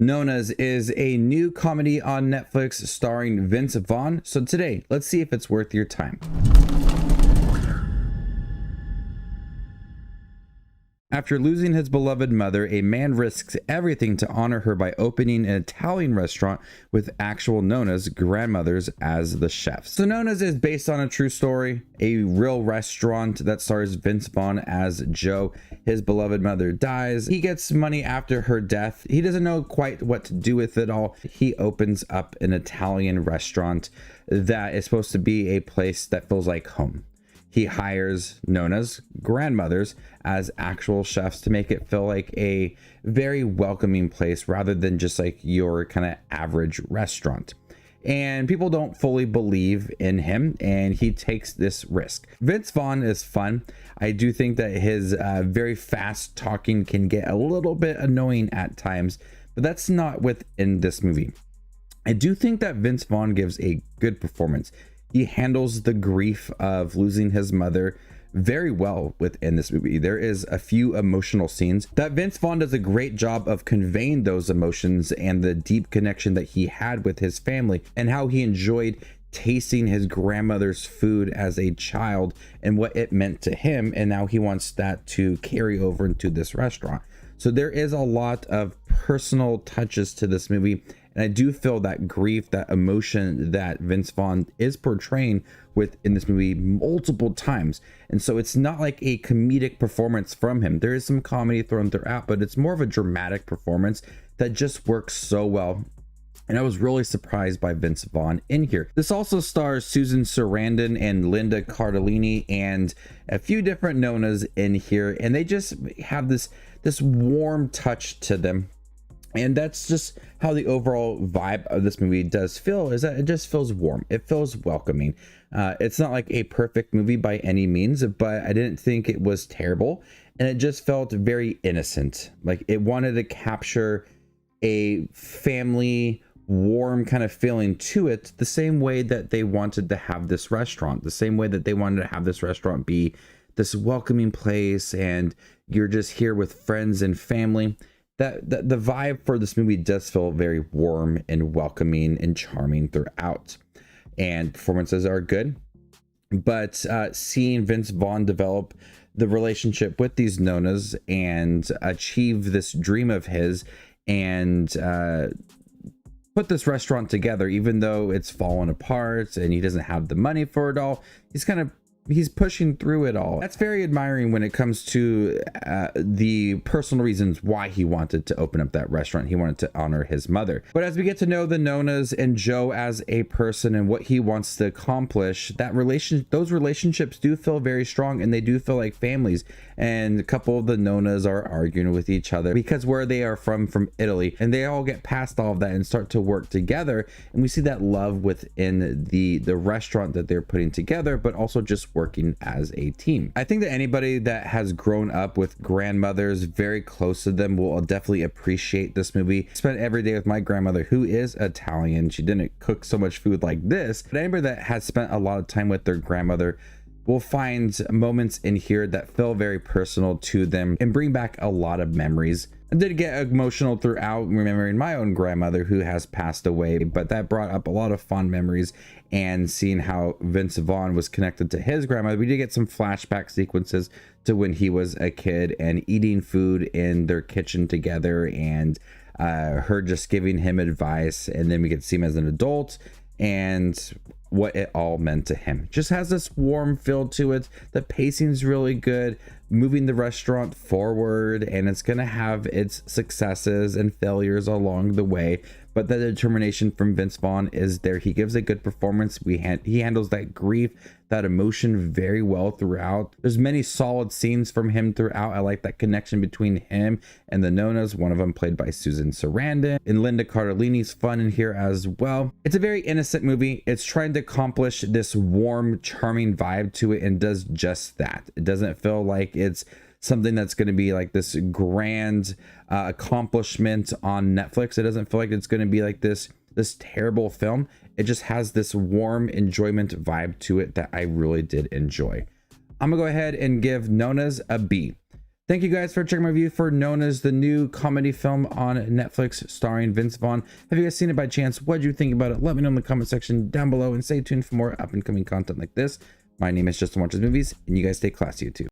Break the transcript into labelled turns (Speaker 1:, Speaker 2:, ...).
Speaker 1: Nonnas is a new comedy on Netflix starring Vince Vaughn. So today, let's see if it's worth your time. After losing his beloved mother, a man risks everything to honor her by opening an Italian restaurant with actual Nonnas grandmothers as the chefs. So Nonnas is based on a true story, a real restaurant that stars Vince Vaughn as Joe. His beloved mother dies. He gets money after her death. He doesn't know quite what to do with it all. He opens up an Italian restaurant that is supposed to be a place that feels like home. He hires Nonna's grandmothers as actual chefs to make it feel like a very welcoming place rather than just like your kind of average restaurant. And people don't fully believe in him, and he takes this risk. Vince Vaughn is fun. I do think that his very fast talking can get a little bit annoying at times, but that's not within this movie. I do think that Vince Vaughn gives a good performance. He handles the grief of losing his mother very well within this movie. There is a few emotional scenes that Vince Vaughn does a great job of conveying those emotions and the deep connection that he had with his family and how he enjoyed tasting his grandmother's food as a child and what it meant to him, and now he wants that to carry over into this restaurant. So there is a lot of personal touches to this movie, and I do feel that grief, that emotion that Vince Vaughn is portraying in this movie multiple times. And so it's not like a comedic performance from him. There is some comedy thrown throughout, but it's more of a dramatic performance that just works so well. And I was really surprised by Vince Vaughn in here. This also stars Susan Sarandon and Linda Cardellini and a few different Nonnas in here. And they just have this warm touch to them. And that's just how the overall vibe of this movie does feel, is that it just feels warm. It feels welcoming. It's not like a perfect movie by any means, but I didn't think it was terrible. And it just felt very innocent. Like it wanted to capture a family warm kind of feeling to it, the same way that they wanted to have this restaurant, the same way that they wanted to have this restaurant be this welcoming place and you're just here with friends and family. That the vibe for this movie does feel very warm and welcoming and charming throughout, and performances are good. But seeing Vince Vaughn develop the relationship with these Nonnas and achieve this dream of his and put this restaurant together, even though it's fallen apart and he doesn't have the money for it all, he's pushing through it all. That's very admiring when it comes to the personal reasons why he wanted to open up that restaurant. He wanted to honor his mother. But as we get to know the Nonnas and Joe as a person and what he wants to accomplish, those relationships do feel very strong, and they do feel like families. And a couple of the Nonnas are arguing with each other because where they are from Italy, and they all get past all of that and start to work together. And we see that love within the restaurant that they're putting together, but also just working as a team. I think that anybody that has grown up with grandmothers very close to them will definitely appreciate this movie. I spent every day with my grandmother, who is Italian. She didn't cook so much food like this, but anybody that has spent a lot of time with their grandmother will find moments in here that feel very personal to them and bring back a lot of memories. I did get emotional throughout remembering my own grandmother who has passed away, but that brought up a lot of fond memories, and seeing how Vince Vaughn was connected to his grandmother. We did get some flashback sequences to when he was a kid and eating food in their kitchen together, and her just giving him advice, and then we could see him as an adult and what it all meant to him. Just has this warm feel to it. The pacing's really good, moving the restaurant forward, and it's gonna have its successes and failures along the way, but the determination from Vince Vaughn is there. He gives a good performance. He handles that grief, that emotion very well throughout. There's many solid scenes from him throughout. I like that connection between him and the Nonnas, one of them played by Susan Sarandon, and Linda Cardellini's fun in here as well. It's a very innocent movie. It's trying to accomplish this warm, charming vibe to it, and does just that. It doesn't feel like it's something that's going to be like this grand accomplishment on Netflix. It doesn't feel like it's going to be like this terrible film. It just has this warm enjoyment vibe to it that I really did enjoy. I'm gonna go ahead and give Nonnas a B. Thank you guys for checking my review for Nonnas, the new comedy film on Netflix starring Vince Vaughn. Have you guys seen it by chance? What did you think about it? Let me know in the comment section down below, and stay tuned for more up and coming content like this. My name is Justin Watches Movies, and you guys stay classy, YouTube.